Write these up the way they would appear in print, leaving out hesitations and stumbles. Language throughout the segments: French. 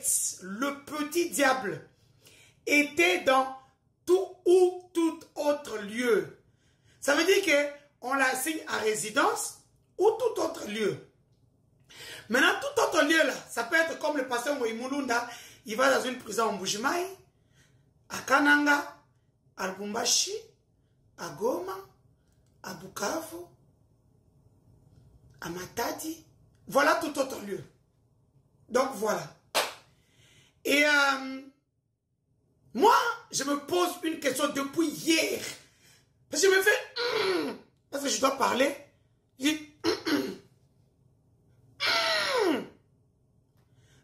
bête, le petit diable, était dans tout ou tout autre lieu. Ça veut dire qu'on l'assigne à résidence ou tout autre lieu. Maintenant, tout autre lieu là, ça peut être comme le pasteur Moïmoulunda, il va dans une prison en Mbujimaï, à Kananga, à Lubumbashi, à Goma, à Bukavu, à Matadi. Voilà tout autre lieu. Donc voilà. Et moi, je me pose une question depuis hier. Parce que je me fais... parce que je dois parler. Je dis...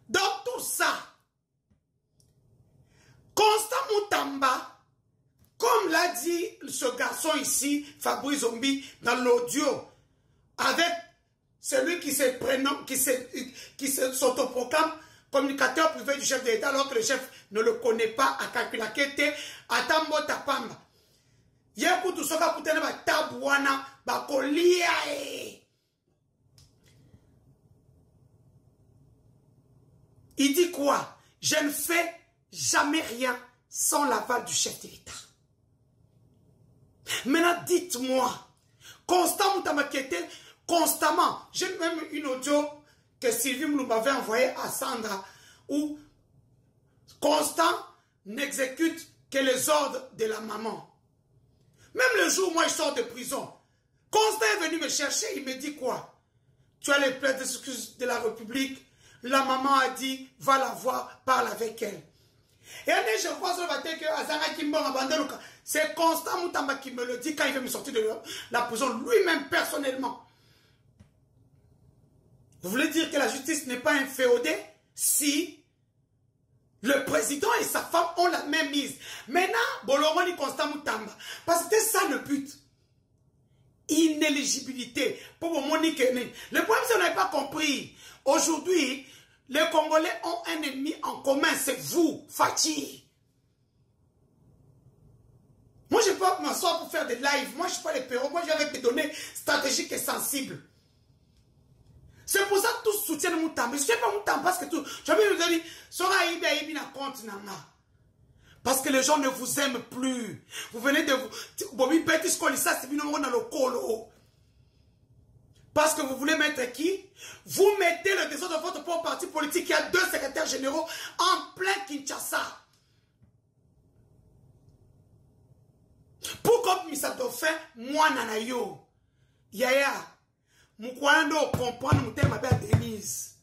Dans tout ça, Constant Moutamba, comme l'a dit ce garçon ici, Fabrice Zombi, dans l'audio, avec celui qui se prénomme, qui s'autoproclame communicateur privé du chef de l'État, alors que le chef ne le connaît pas, à Kakilakete, à Tambo Tapamba. Yekutu soka kutene ba tabuana, ba kolia Il dit quoi? Je ne fais jamais rien sans l'aval du chef de l'État. Maintenant, dites-moi, Constant Moutamba qui était constamment, j'ai même une audio que Sylvie nous m'avait envoyée à Sandra, où Constant n'exécute que les ordres de la maman. Même le jour où moi je sors de prison, Constant est venu me chercher, il me dit quoi? Tu as les plaintes d'excuses de la République. La maman a dit, va la voir, parle avec elle. Et je crois sur le matin que Azara Kimbon Abandeluka, c'est Constant Moutamba qui me le dit quand il veut me sortir de la prison, lui-même personnellement. Vous voulez dire que la justice n'est pas inféodée si le président et sa femme ont la même mise. Maintenant, Boloroni Constant Moutamba, parce que c'était ça le but. Inéligibilité. Pour Monique. Le problème, c'est qu'on n'avait pas compris. Aujourd'hui, les Congolais ont un ennemi en commun, c'est vous, Fatih. Moi, je ne peux pas m'asseoir pour faire des lives. Moi, je ne suis pas les perros. Moi, je viens avec des données stratégiques et sensibles. C'est pour ça que tous soutiennent Moutamba. Je ne sais pas Moutamba parce que tout. J'avais dit, Sora Ibi Ibi na compte nana. Parce que les gens ne vous aiment plus. Vous venez de vous. Bobi Betis Kolissa, c'est venu dans le colo. Parce que vous voulez mettre qui? Vous mettez le désordre de votre propre parti politique qui a 2 secrétaires généraux en plein Kinshasa. Pour comme Missa Dauphin, moi nanayo. Yaya. Moukwando comprendre moutem ma Denise.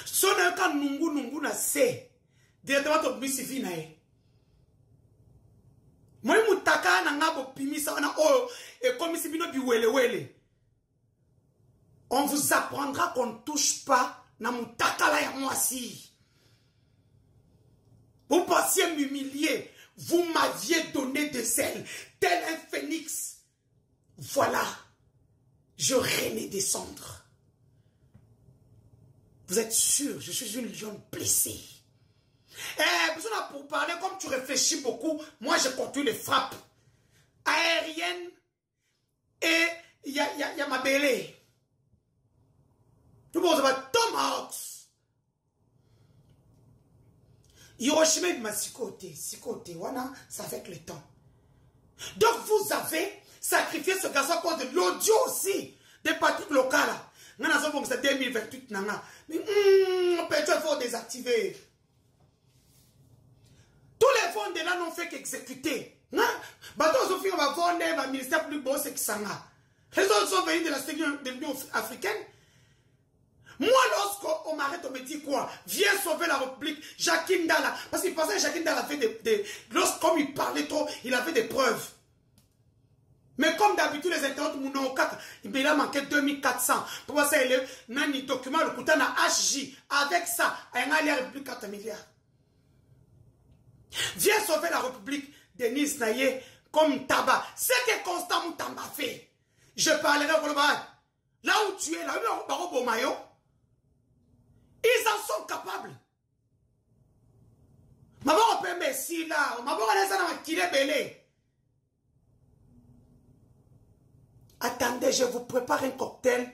Sona ka nungu na se. Directement to misi vina e. Moi moutaka na ngabo pimisa wana o et comme si bino bi wele. On vous apprendra qu'on ne touche pas na moutaka la ya moisi. Vous pensiez m'humilier. Vous m'aviez donné des ailes. Tel un phénix. Voilà. Je renais des cendres. Vous êtes sûr, je suis une lionne blessée. Eh, pour parler, comme tu réfléchis beaucoup, moi je continue les frappes aériennes et il y a ma belée. Tout le monde va Tomahawks. Hiroshima et Sikote, voilà, ça fait le temps. Donc vous avez sacrifié ce garçon à cause de l'audio aussi des pratiques locales. Nous avons c'est 2028. Mais peut-être il faut désactiver. Tous les fonds de là n'ont fait qu'exécuter. Bateau Sophie, on va vendre un ministère plus beau, c'est qui s'en a. Les autres sont venus de l'Union africaine. Moi, lorsqu'on m'arrête, on me dit quoi? Viens sauver la République, Jacques Ndala. Parce qu'il pensait que Jacques Ndala avait lorsqu'on il parlait trop, il avait des preuves. Mais comme d'habitude, les internautes, il a manqué 2400. Pour moi, c'est le document, le couteau na HJ. Avec ça, il y a la République 4 milliards. Viens sauver la République, Denis Naye, comme tabac. C'est que Constant Moutamba fait. Je parlerai au global. Là où tu es, là où Mayo, ils en sont capables. Maman, on peut messi là. Maman, on est belé. Attendez, je vous prépare un cocktail.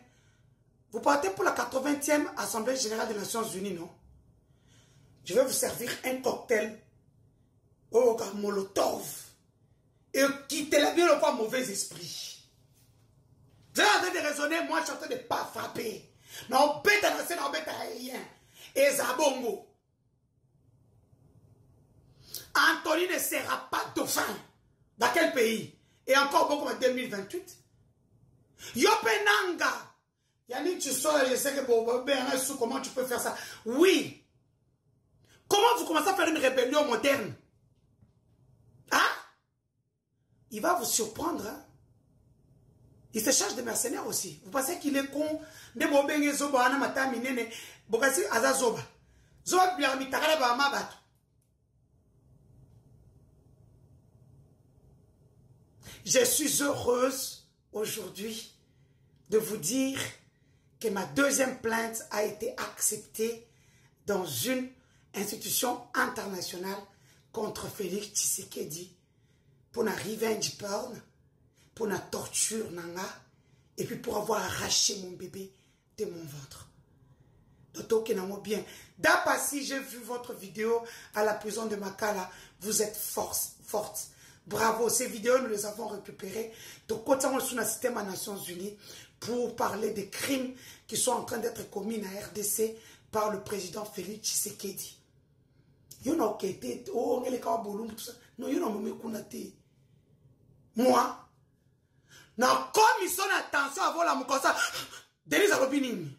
Vous partez pour la 80e Assemblée Générale des Nations Unies, non? Je vais vous servir un cocktail au Molotov. Et quittez-la bien le pas mauvais esprit. Vous êtes en train de raisonner, moi je suis en train de ne pas frapper. Non, bête à la non, bête à rien. Et Zabongo. Anthony ne sera pas dauphin. Dans quel pays? Et encore beaucoup en 2028. Yopenanga. Yannick, tu sors, je sais que comment tu peux faire ça? Oui. Comment vous commencez à faire une rébellion moderne? Hein? Il va vous surprendre. Hein? Il se charge de mercenaires aussi. Vous pensez qu'il est con? Je suis heureuse aujourd'hui de vous dire que ma deuxième plainte a été acceptée dans une institution internationale contre Félix Tshisekedi pour la revenge porn, pour la torture nanga, et puis pour avoir arraché mon bébé de mon ventre. Donc, bien. D'après si j'ai vu votre vidéo à la prison de Makala, vous êtes forte. Bravo, ces vidéos, nous les avons récupérées. Donc, quand on est sous le système des Nations Unies pour parler des crimes qui sont en train d'être commis dans la RDC par le président Félix Tshisekedi. Moi, na commission d'attention avant la moukosa, Denise Alobinini.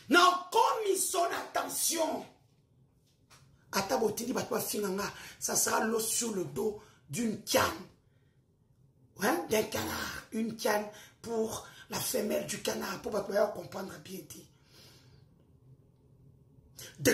Na commission d'attention. Atabotini batwa finanga, ça sera l'eau sur le dos d'une canne. Ouais, d'un canard. Une canne pour la femelle du canard, pour batwa comprendre bien dit. De